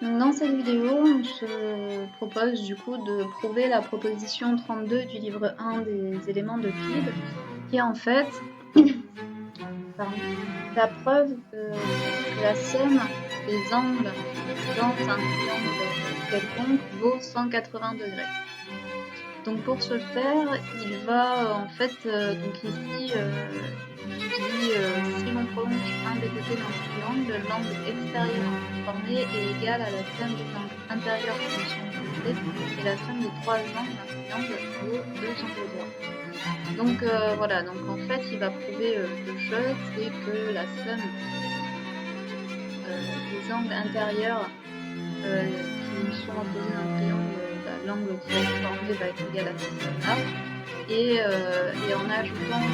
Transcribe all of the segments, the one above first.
Donc dans cette vidéo, on se propose du coup de prouver la proposition 32 du livre 1 des éléments d'Euclide, qui est en fait la preuve que la somme des angles dans un triangle quelconque vaut 180 degrés. Donc pour ce faire, il va en fait, donc ici, il dit si l'on prolonge un des côtés d'un triangle, l'angle extérieur formé est égal à la somme des angles intérieurs qui en sont opposés, et la somme des trois angles d'un triangle vaut deux angles droits. Donc voilà, donc en fait il va prouver deux choses, c'est que la somme des angles intérieurs qui sont opposés d'un triangle, l'angle qui va être formé va être égal à cette somme-là. Et en ajoutant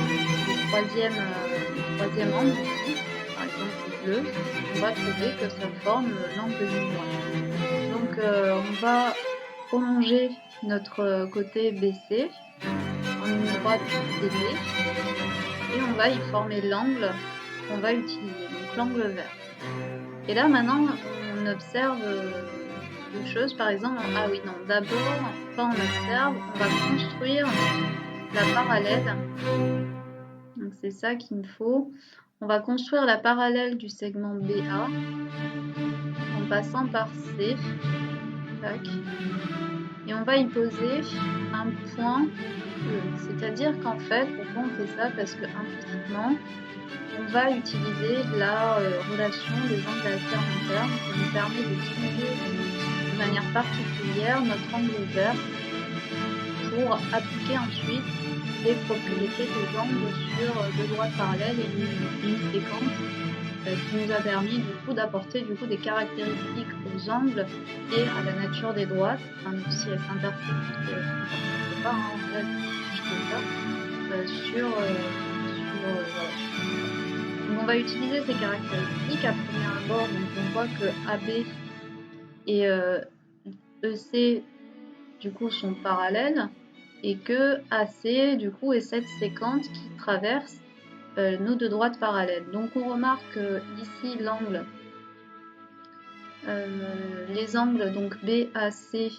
le troisième angle ici, par exemple le bleu, on va trouver que ça forme l'angle d'une droite. Donc on va prolonger notre côté BC en une droite CD et on va y former l'angle qu'on va utiliser, donc l'angle vert. Et là maintenant on observe deux choses, par exemple, d'abord quand on observe, on va construire la parallèle. Donc c'est ça qu'il me faut. On va construire la parallèle du segment BA en passant par C. Tac. Et on va y poser un point E. C'est-à-dire qu'en fait, pourquoi on fait ça? Parce que implicitement, on va utiliser la relation des angles alternes qui nous permet de diminuer de manière particulière notre angle vert pour appliquer ensuite les propriétés des angles sur deux droites parallèles et une séquence qui nous a permis du coup d'apporter des caractéristiques aux angles et à la nature des droites, enfin, si elles s'intersectent ou si elles ne s'intersectent pas, en fait, je fais ça, voilà. Donc on va utiliser ces caractéristiques à premier abord, donc on voit que AB et EC du coup sont parallèles et que AC du coup est cette séquence qui traverse nos deux droites parallèles. Donc on remarque ici l'angle, les angles donc BAC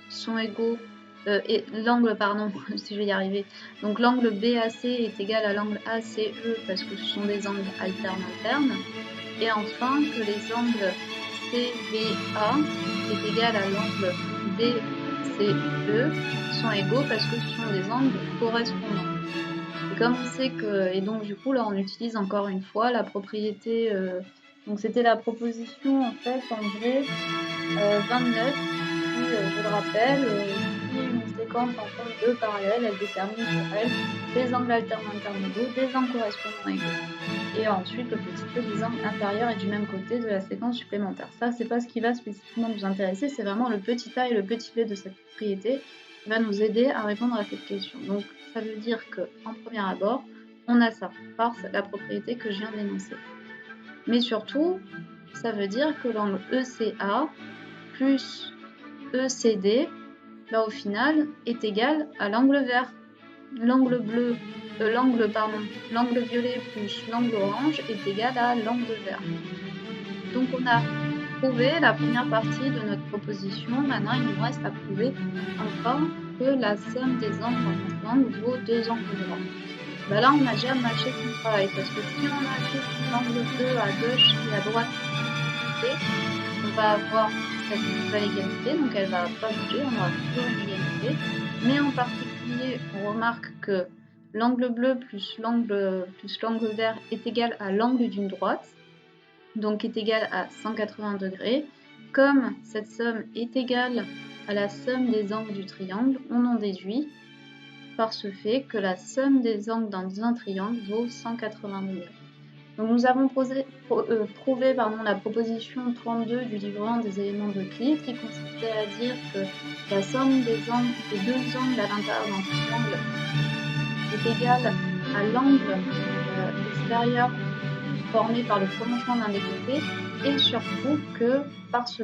sont égaux, et l'angle pardon, si je vais y arriver, donc l'angle BAC est égal à l'angle ACE parce que ce sont des angles alternes, et enfin que les angles CBA est égal à l'angle DCE sont égaux parce que ce sont des angles correspondants. Et comme on sait que, et donc du coup là on utilise encore une fois la propriété, donc c'était la proposition en fait en vrai 29 qui, je le rappelle, si une séquence en forme de parallèle, elle détermine sur elle des angles alternes internes égaux, des angles correspondants égaux. Et ensuite le petit e des angles intérieurs et du même côté de la séquence supplémentaire. Ça c'est pas ce qui va spécifiquement nous intéresser, c'est vraiment le petit a et le petit b de cette propriété qui va nous aider à répondre à cette question. Donc ça veut dire qu'en premier abord, on a ça par la propriété que je viens d'énoncer. Mais surtout, ça veut dire que l'angle ECA plus ECD, au final, est égal à l'angle vert. L'angle violet plus l'angle orange est égal à l'angle vert. Donc on a prouvé la première partie de notre proposition. Maintenant, il nous reste à prouver enfin que la somme des angles dans un triangle vaut deux angles droits. Là, on a déjà matché tout le travail parce que si on ajoute l'angle 2 à gauche et à droite, on va avoir cette nouvelle égalité, donc elle ne va pas bouger, on aura toujours une égalité. Mais en particulier, on remarque que l'angle bleu plus l'angle vert est égal à l'angle d'une droite, donc est égal à 180 degrés. Comme cette somme est égale à la somme des angles du triangle, on en déduit par ce fait que la somme des angles dans un triangle vaut 180 degrés. Donc nous avons prouvé la proposition 32 du livre 1 des éléments d'Euclide qui consistait à dire que la somme des deux angles à l'intérieur d'un triangle est égale à l'angle extérieur formé par le prolongement d'un des côtés, et surtout que par ce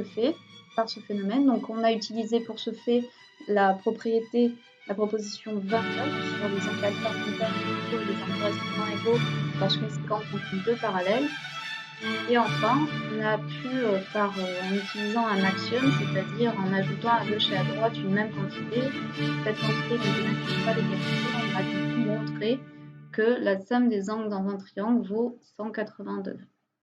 phénomène, donc on a utilisé pour ce fait la proposition 29 sur les angles alternes égaux et les angles correspondants égaux lorsqu'une séquence contient deux parallèles, Et enfin, on a pu, en utilisant un axiome, c'est-à-dire en ajoutant à gauche et à droite une même quantité, cette quantité ne bénéficie pas d'égalité, on a du coup montré que la somme des angles dans un triangle vaut 182.